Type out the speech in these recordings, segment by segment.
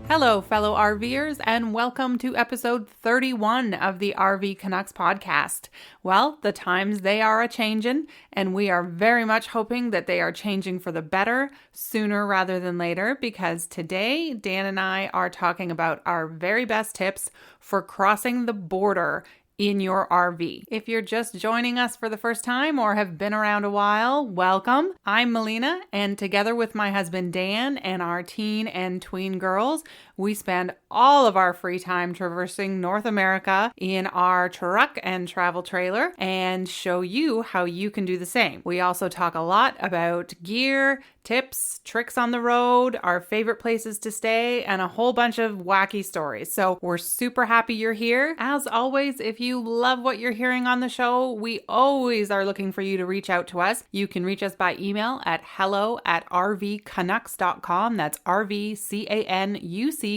Hello, fellow RVers, and welcome to episode 31 of the RV Canucks podcast. Well, the times they are a-changin', and we are very much hoping that they are changing for the better sooner rather than later, because today Dan and I are talking about our very best tips for crossing the border in your RV. If you're just joining us for the first time or have been around a while, welcome. I'm Melina, and together with my husband Dan and our teen and tween girls, we spend all of our free time traversing North America in our truck and travel trailer and show you how you can do the same. We also talk a lot about gear, tips, tricks on the road, our favorite places to stay, and a whole bunch of wacky stories. So we're super happy you're here. As always, if you love what you're hearing on the show, we always are looking for you to reach out to us. You can reach us by email at hello@rvcanucks.com. That's RVCANUCKS.com.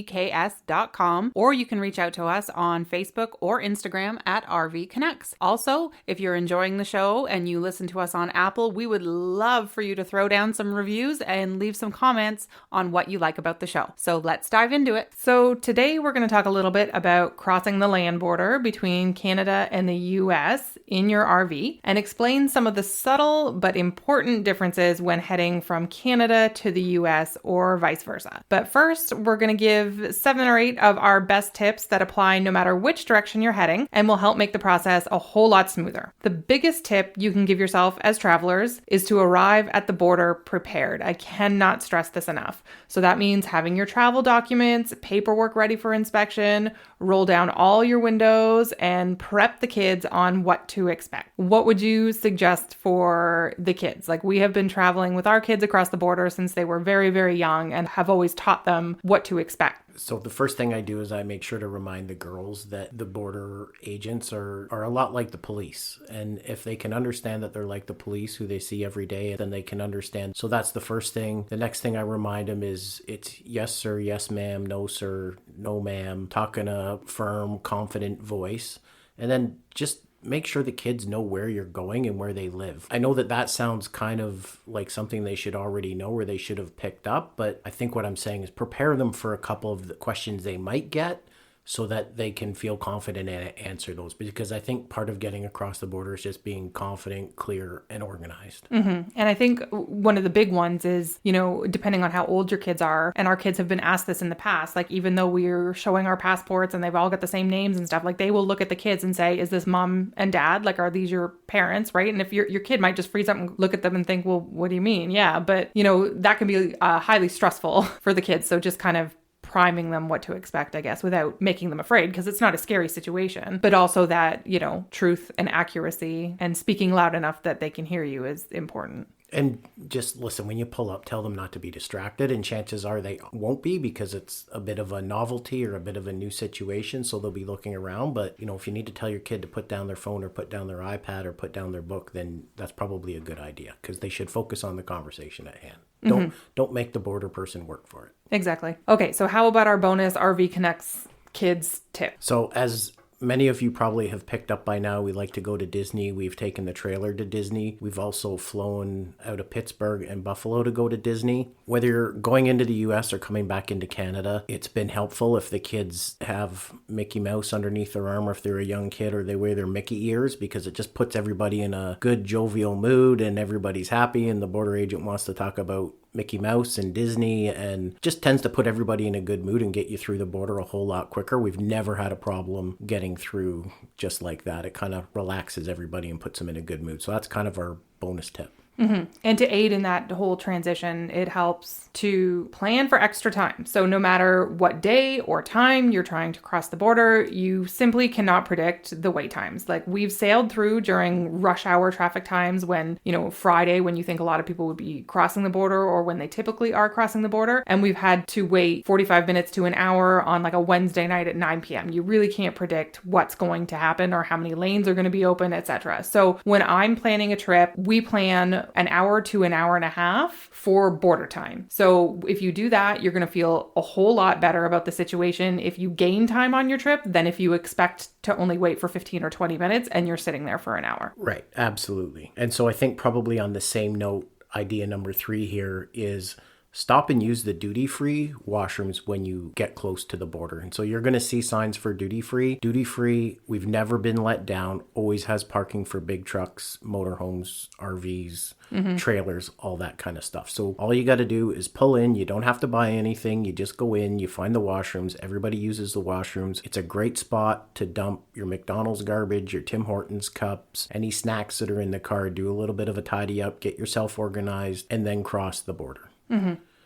Or you can reach out to us on Facebook or Instagram at RV Canucks. Also, if you're enjoying the show and you listen to us on Apple, we would love for you to throw down some reviews and leave some comments on what you like about the show. So let's dive into it. So today we're going to talk a little bit about crossing the land border between Canada and the US in your RV and explain some of the subtle but important differences when heading from Canada to the US or vice versa. But first, we're going to give 7 or 8 of our best tips that apply no matter which direction you're heading and will help make the process a whole lot smoother. The biggest tip you can give yourself as travelers is to arrive at the border prepared. I cannot stress this enough. So that means having your travel documents, paperwork ready for inspection, roll down all your windows, and prep the kids on what to expect. What would you suggest for the kids? Like, we have been traveling with our kids across the border since they were very, very young and have always taught them what to expect. So the first thing I do is I make sure to remind the girls that the border agents are a lot like the police. And if they can understand that they're like the police who they see every day, then they can understand. So that's the first thing. The next thing I remind them is it's yes, sir, yes, ma'am, no, sir, no, ma'am. Talk in a firm, confident voice. And then just make sure the kids know where you're going and where they live. I know that sounds kind of like something they should already know or they should have picked up, but I think what I'm saying is prepare them for a couple of the questions they might get so that they can feel confident and answer those. Because I think part of getting across the border is just being confident, clear, and organized. Mm-hmm. And I think one of the big ones is, depending on how old your kids are, and our kids have been asked this in the past, like even though we're showing our passports and they've all got the same names and stuff, like they will look at the kids and say, is this mom and dad? Like, are these your parents, right? And if your kid might just freeze up and look at them and think, well, what do you mean? Yeah, but, that can be highly stressful for the kids. So just kind of priming them what to expect, I guess, without making them afraid, because it's not a scary situation, but also that, truth and accuracy and speaking loud enough that they can hear you is important. And just listen, when you pull up, tell them not to be distracted. And chances are they won't be, because it's a bit of a novelty or a bit of a new situation. So they'll be looking around. But, if you need to tell your kid to put down their phone or put down their iPad or put down their book, then that's probably a good idea, because they should focus on the conversation at hand. Don't make the border person work for it. Exactly. Okay, so how about our bonus RV Connects kids tip? So as many of you probably have picked up by now, we like to go to Disney. We've taken the trailer to Disney. We've also flown out of Pittsburgh and Buffalo to go to Disney. Whether you're going into the US or coming back into Canada, it's been helpful if the kids have Mickey Mouse underneath their arm, or if they're a young kid, or they wear their Mickey ears, because it just puts everybody in a good jovial mood and everybody's happy, and the border agent wants to talk about Mickey Mouse and Disney, and just tends to put everybody in a good mood and get you through the border a whole lot quicker. We've never had a problem getting through just like that. It kind of relaxes everybody and puts them in a good mood. So that's kind of our bonus tip. Mm-hmm. And to aid in that whole transition, it helps to plan for extra time. So no matter what day or time you're trying to cross the border, you simply cannot predict the wait times. Like, we've sailed through during rush hour traffic times when, Friday, when you think a lot of people would be crossing the border, or when they typically are crossing the border. And we've had to wait 45 minutes to an hour on like a Wednesday night at 9 p.m. You really can't predict what's going to happen or how many lanes are going to be open, etc. So when I'm planning a trip, we plan an hour to an hour and a half for border time. So if you do that, you're going to feel a whole lot better about the situation if you gain time on your trip than if you expect to only wait for 15 or 20 minutes and you're sitting there for an hour. Right. Absolutely. And so I think probably on the same note, idea number 3 here is stop and use the duty-free washrooms when you get close to the border. And so you're going to see signs for duty-free. Duty-free, we've never been let down, always has parking for big trucks, motorhomes, RVs, trailers, all that kind of stuff. So all you got to do is pull in. You don't have to buy anything. You just go in, you find the washrooms. Everybody uses the washrooms. It's a great spot to dump your McDonald's garbage, your Tim Hortons cups, any snacks that are in the car. Do a little bit of a tidy up, get yourself organized, and then cross the border.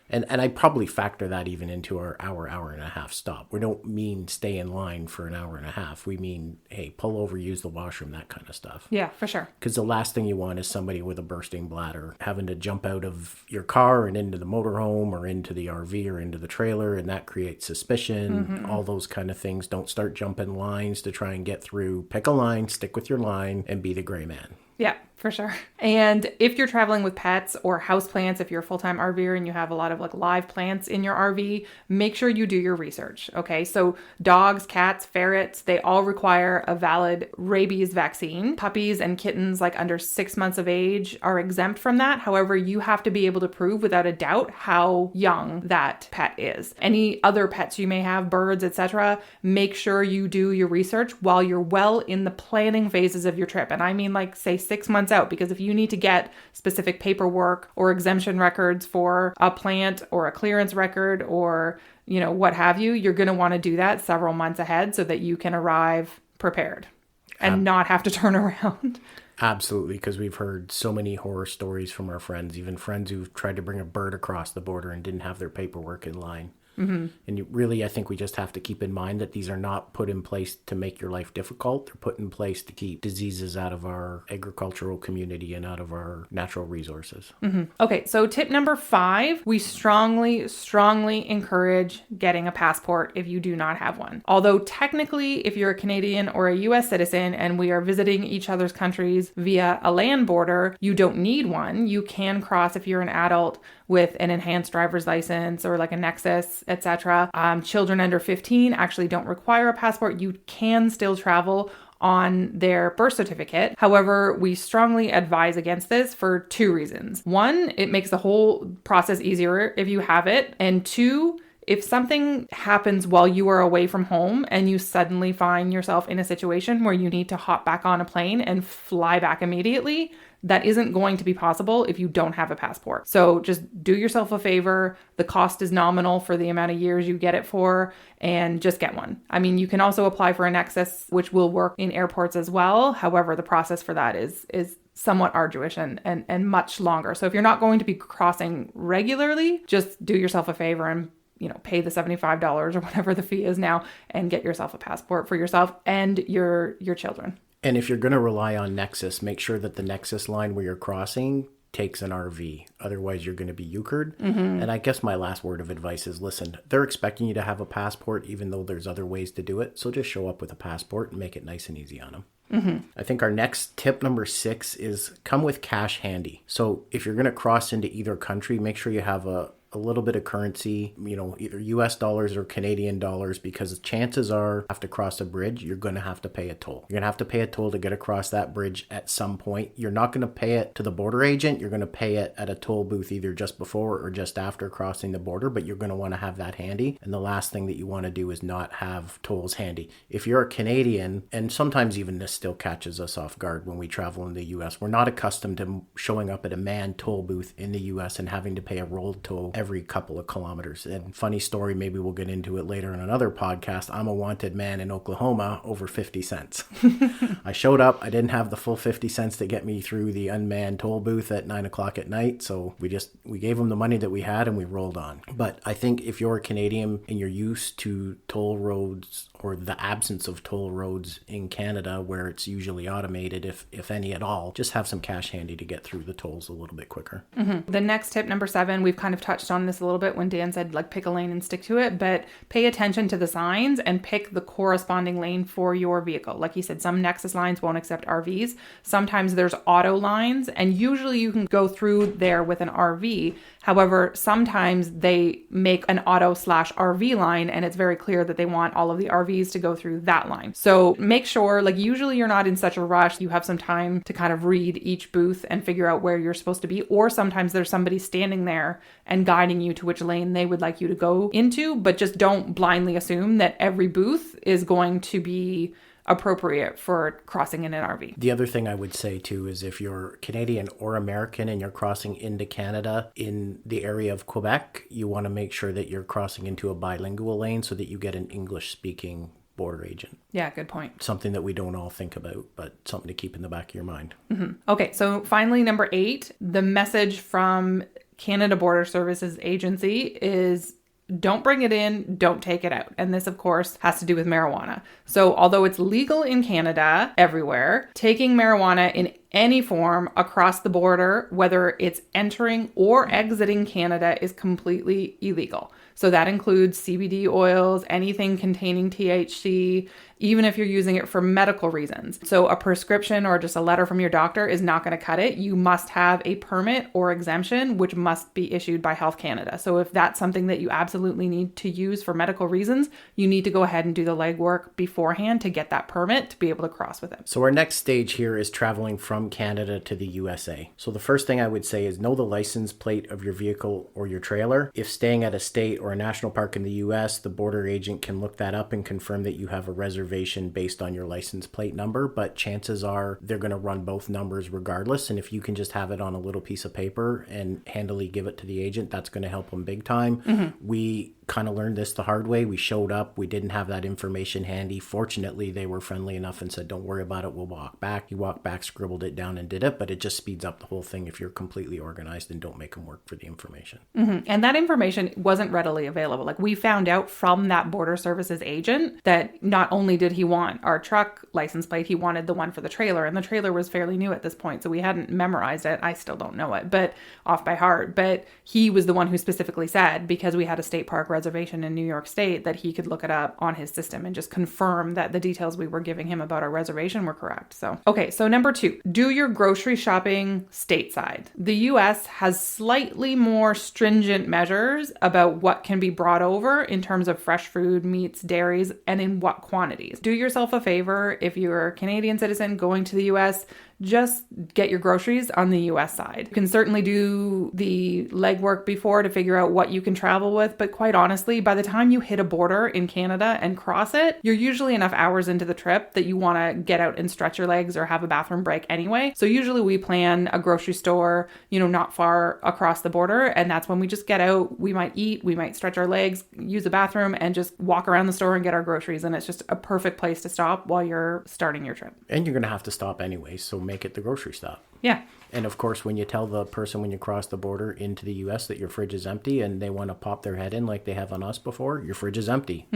And I probably factor that even into our hour and a half stop. We don't mean stay in line for an hour and a half. We mean, hey, pull over, use the washroom, that kind of stuff. Yeah, for sure. Because the last thing you want is somebody with a bursting bladder having to jump out of your car and into the motorhome or into the RV or into the trailer, and that creates suspicion, all those kind of things. Don't start jumping lines to try and get through. Pick a line, stick with your line, and be the gray man. Yeah, for sure. And if you're traveling with pets or houseplants, if you're a full-time RVer and you have a lot of like live plants in your RV, make sure you do your research. Okay. So dogs, cats, ferrets, they all require a valid rabies vaccine. Puppies and kittens like under 6 months of age are exempt from that. However, you have to be able to prove without a doubt how young that pet is. Any other pets you may have, birds, etc., make sure you do your research while you're well in the planning phases of your trip. And I mean like say 6 months out, because if you need to get specific paperwork or exemption records for a plant or a clearance record or, you know, what have you, you're going to want to do that several months ahead so that you can arrive prepared and not have to turn around. Absolutely, because we've heard so many horror stories from our friends, even friends who've tried to bring a bird across the border and didn't have their paperwork in line. And really, I think we just have to keep in mind that these are not put in place to make your life difficult. They're put in place to keep diseases out of our agricultural community and out of our natural resources. Okay, so tip number 5, we strongly encourage getting a passport if you do not have one. Although technically, if you're a Canadian or a US citizen and we are visiting each other's countries via a land border, you don't need one. You can cross if you're an adult with an enhanced driver's license or like a Nexus, etc. Children under 15 actually don't require a passport. You can still travel on their birth certificate. However, we strongly advise against this for 2 reasons. 1, it makes the whole process easier if you have it. And 2, if something happens while you are away from home and you suddenly find yourself in a situation where you need to hop back on a plane and fly back immediately, that isn't going to be possible if you don't have a passport. So just do yourself a favor. The cost is nominal for the amount of years you get it for, and just get one. I mean, you can also apply for a Nexus, which will work in airports as well. However, the process for that is somewhat arduous and much longer. So if you're not going to be crossing regularly, just do yourself a favor and pay the $75 or whatever the fee is now and get yourself a passport for yourself and your children. And if you're going to rely on Nexus, make sure that the Nexus line where you're crossing takes an RV. Otherwise, you're going to be euchred. And I guess my last word of advice is, listen, they're expecting you to have a passport, even though there's other ways to do it. So just show up with a passport and make it nice and easy on them. I think our next tip number 6 is come with cash handy. So if you're going to cross into either country, make sure you have a little bit of currency, either US dollars or Canadian dollars, because chances are, have to cross a bridge, you're going to have to pay a toll. You're going to have to pay a toll to get across that bridge at some point. You're not going to pay it to the border agent. You're going to pay it at a toll booth either just before or just after crossing the border, but you're going to want to have that handy. And the last thing that you want to do is not have tolls handy. If you're a Canadian, and sometimes even this still catches us off guard when we travel in the US, we're not accustomed to showing up at a manned toll booth in the US and having to pay a rolled toll every couple of kilometers. And funny story, maybe we'll get into it later in another podcast. I'm a wanted man in Oklahoma over 50 cents. I showed up. I didn't have the full 50 cents to get me through the unmanned toll booth at 9 o'clock at night. So we gave them the money that we had and we rolled on. But I think if you're a Canadian and you're used to toll roads or the absence of toll roads in Canada where it's usually automated, if any at all, just have some cash handy to get through the tolls a little bit quicker. The next tip, number 7, we've kind of touched on this a little bit when Dan said pick a lane and stick to it, but pay attention to the signs and pick the corresponding lane for your vehicle. Like you said, some Nexus lines won't accept RVs. Sometimes there's auto lines, and usually you can go through there with an RV. However, sometimes they make an auto/RV line, and it's very clear that they want all of the RVs to go through that line. So make sure, usually you're not in such a rush. You have some time to kind of read each booth and figure out where you're supposed to be. Or sometimes there's somebody standing there and guiding you to which lane they would like you to go into, but just don't blindly assume that every booth is going to be appropriate for crossing in an RV. The other thing I would say too is if you're Canadian or American and you're crossing into Canada in the area of Quebec, you want to make sure that you're crossing into a bilingual lane so that you get an English speaking border agent. Yeah, good point. Something that we don't all think about, but something to keep in the back of your mind. Okay, so finally, number 8, the message from Canada Border Services Agency is don't bring it in, don't take it out. And this, of course, has to do with marijuana. So although it's legal in Canada everywhere, taking marijuana in any form across the border, whether it's entering or exiting Canada, is completely illegal. So that includes CBD oils, anything containing THC, even if you're using it for medical reasons. So a prescription or just a letter from your doctor is not going to cut it. You must have a permit or exemption, which must be issued by Health Canada. So if that's something that you absolutely need to use for medical reasons, you need to go ahead and do the legwork beforehand to get that permit to be able to cross with it. So our next stage here is traveling from Canada to the USA. So the first thing I would say is know the license plate of your vehicle or your trailer. If staying at a state or a national park in the US, the border agent can look that up and confirm that you have a reservation based on your license plate number, but chances are they're going to run both numbers regardless. And if you can just have it on a little piece of paper and handily give it to the agent, that's going to help them big time. We kind of learned this the hard way. We showed up, we didn't have that information handy. Fortunately, they were friendly enough and said, don't worry about it, we'll walk back. He walked back, scribbled it down and did it, but it just speeds up the whole thing if you're completely organized and don't make them work for the information. And that information wasn't readily available. Like, we found out from that border services agent that not only did he want our truck license plate, he wanted the one for the trailer, and the trailer was fairly new at this point, so we hadn't memorized it. I still don't know it, but off by heart. But he was the one who specifically said, because we had a state park reservation in New York State, that he could look it up on his system and just confirm that the details we were giving him about our reservation were correct. So, okay, so number 2, do your grocery shopping stateside. The US has slightly more stringent measures about what can be brought over in terms of fresh food, meats, dairies, and in what quantities. Do yourself a favor, if you're a Canadian citizen going to the US, just get your groceries on the US side. You can certainly do the legwork before to figure out what you can travel with, but quite honestly, by the time you hit a border in Canada and cross it, you're usually enough hours into the trip that you want to get out and stretch your legs or have a bathroom break anyway. So usually we plan a grocery store, not far across the border, and that's when we just get out. We might eat, we might stretch our legs, use the bathroom, and just walk around the store and get our groceries. And it's just a perfect place to stop while you're starting your trip. And you're going to have to stop anyway, so make it the grocery stop. Yeah. And of course, when you tell the person when you cross the border into the US that your fridge is empty and they want to pop their head in like they have on us before, your fridge is empty.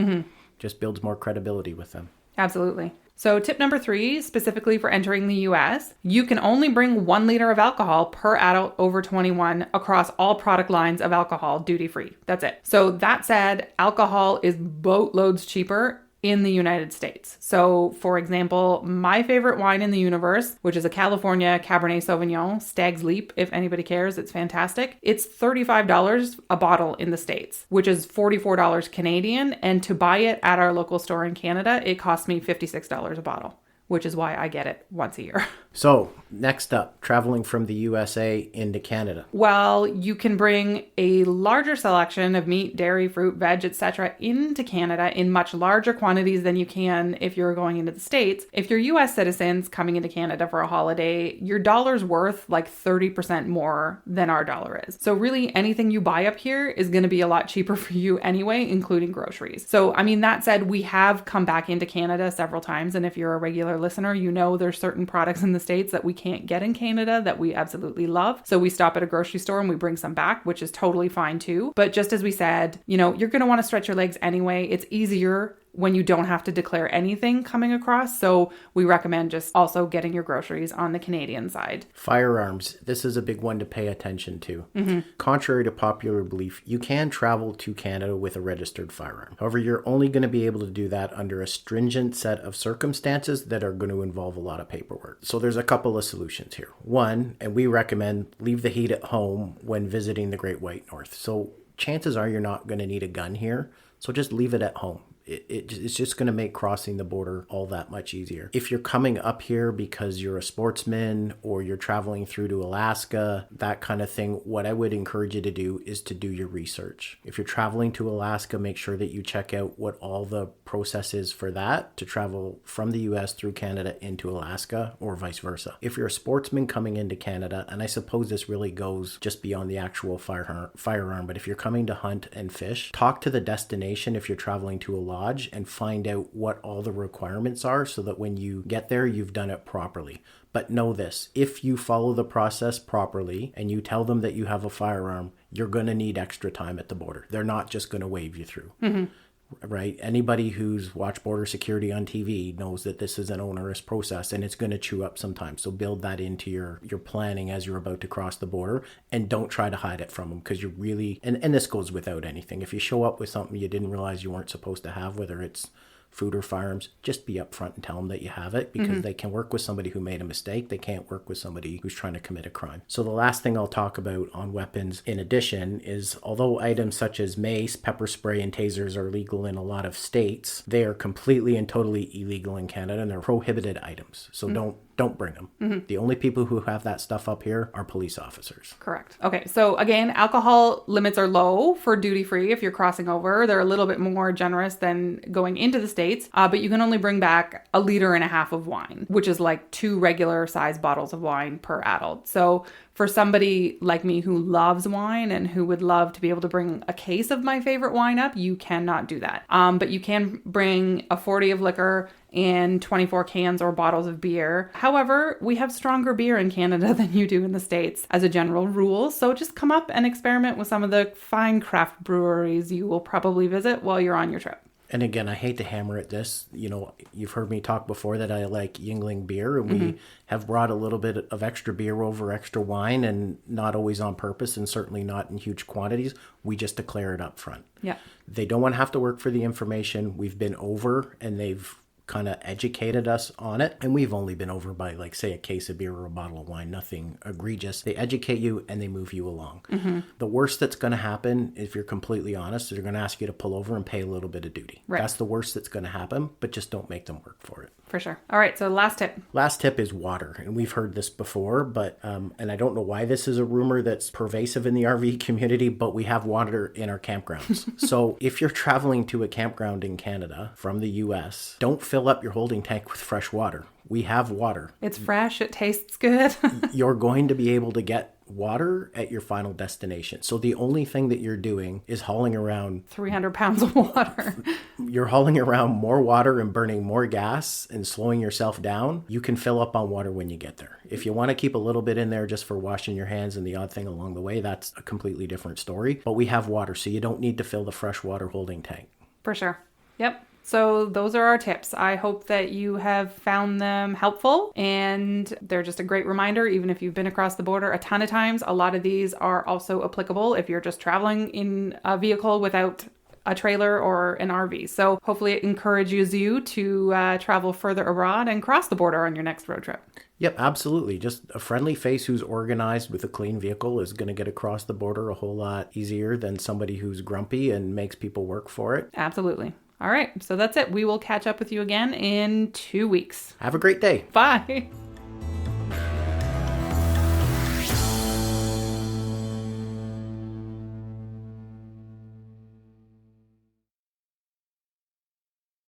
Just builds more credibility with them. Absolutely. So tip number 3, specifically for entering the US, you can only bring 1 liter of alcohol per adult over 21 across all product lines of alcohol duty free. That's it. So that said, alcohol is boatloads cheaper in the United States. So, for example, my favorite wine in the universe, which is a California Cabernet Sauvignon, Stag's Leap, if anybody cares, it's fantastic. It's $35 a bottle in the States, which is $44 Canadian. And to buy it at our local store in Canada, it cost me $56 a bottle, which is why I get it once a year. So, next up, traveling from the USA into Canada. Well, you can bring a larger selection of meat, dairy, fruit, veg, etc. into Canada in much larger quantities than you can if you're going into the States. If you're US citizens coming into Canada for a holiday, your dollar's worth like 30% more than our dollar is. So really, anything you buy up here is going to be a lot cheaper for you anyway, including groceries. So, that said, we have come back into Canada several times, and if you're a regular listener, there's certain products in the States that we can't get in Canada that we absolutely love. So we stop at a grocery store and we bring some back, which is totally fine too. But just as we said, you're going to want to stretch your legs anyway. It's easier when you don't have to declare anything coming across. So we recommend just also getting your groceries on the Canadian side. Firearms. This is a big one to pay attention to. Contrary to popular belief, you can travel to Canada with a registered firearm. However, you're only going to be able to do that under a stringent set of circumstances that are going to involve a lot of paperwork. So there's a couple of solutions here. One, and we recommend leave the heat at home when visiting the Great White North. So chances are you're not going to need a gun here. So just leave it at home. It's just going to make crossing the border all that much easier. If you're coming up here because you're a sportsman or you're traveling through to Alaska, that kind of thing, what I would encourage you to do is to do your research. If you're traveling to Alaska, make sure that you check out what all the process is for that to travel from the US through Canada into Alaska or vice versa. If you're a sportsman coming into Canada, and I suppose this really goes just beyond the actual firearm, but if you're coming to hunt and fish, talk to the destination if you're traveling to a lodge and find out what all the requirements are so that when you get there, you've done it properly. But know this, if you follow the process properly and you tell them that you have a firearm, you're going to need extra time at the border. They're not just going to wave you through. Mm-hmm. Right? Anybody who's watched border security on TV knows that this is an onerous process and it's going to chew up some time. So build that into your planning as you're about to cross the border, and don't try to hide it from them, because you really, and this goes without anything. If you show up with something you didn't realize you weren't supposed to have, whether it's food or firearms, just be upfront and tell them that you have it, because they can work with somebody who made a mistake. They can't work with somebody who's trying to commit a crime. So the last thing I'll talk about on weapons in addition is, although items such as mace, pepper spray, and tasers are legal in a lot of states, they are completely and totally illegal in Canada, and they're prohibited items. So don't bring them. Mm-hmm. The only people who have that stuff up here are police officers. Correct. Okay. So again, alcohol limits are low for duty free if you're crossing over. They're a little bit more generous than going into the States, but you can only bring back 1.5 liters of wine, which is like 2 regular size bottles of wine per adult. So for somebody like me who loves wine and who would love to be able to bring a case of my favorite wine up, you cannot do that. But you can bring a 40 of liquor and 24 cans or bottles of beer. However, we have stronger beer in Canada than you do in the States as a general rule. So just come up and experiment with some of the fine craft breweries you will probably visit while you're on your trip. And again, I hate to hammer at this. You know, you've heard me talk before that I like Yuengling beer, and we have brought a little bit of extra beer over extra wine, and not always on purpose, and certainly not in huge quantities. We just declare it up front. Yeah. They don't want to have to work for the information. We've been over, and they've kind of educated us on it, and we've only been over by, like, say, a case of beer or a bottle of wine, nothing egregious. They educate you and they move you along. The worst that's going to happen, if you're completely honest, is they're going to ask you to pull over and pay a little bit of duty. Right. That's the worst that's going to happen, but just don't make them work for it. For sure. All right, so last tip. Last tip is water, and we've heard this before, but and I don't know why this is a rumor that's pervasive in the RV community, but we have water in our campgrounds. So if you're traveling to a campground in Canada from the US, don't fill up your holding tank with fresh water. We have water. It's fresh. It tastes good. You're going to be able to get water at your final destination. So the only thing that you're doing is hauling around 300 pounds of water. You're hauling around more water and burning more gas and slowing yourself down. You can fill up on water when you get there. If you want to keep a little bit in there just for washing your hands and the odd thing along the way, that's a completely different story. But we have water, so you don't need to fill the fresh water holding tank. For sure. Yep. So those are our tips. I hope that you have found them helpful, and they're just a great reminder, even if you've been across the border a ton of times. A lot of these are also applicable if you're just traveling in a vehicle without a trailer or an RV. So hopefully it encourages you to travel further abroad and cross the border on your next road trip. Yep, absolutely. Just a friendly face who's organized with a clean vehicle is going to get across the border a whole lot easier than somebody who's grumpy and makes people work for it. Absolutely. All right, so that's it. We will catch up with you again in 2 weeks. Have a great day. Bye.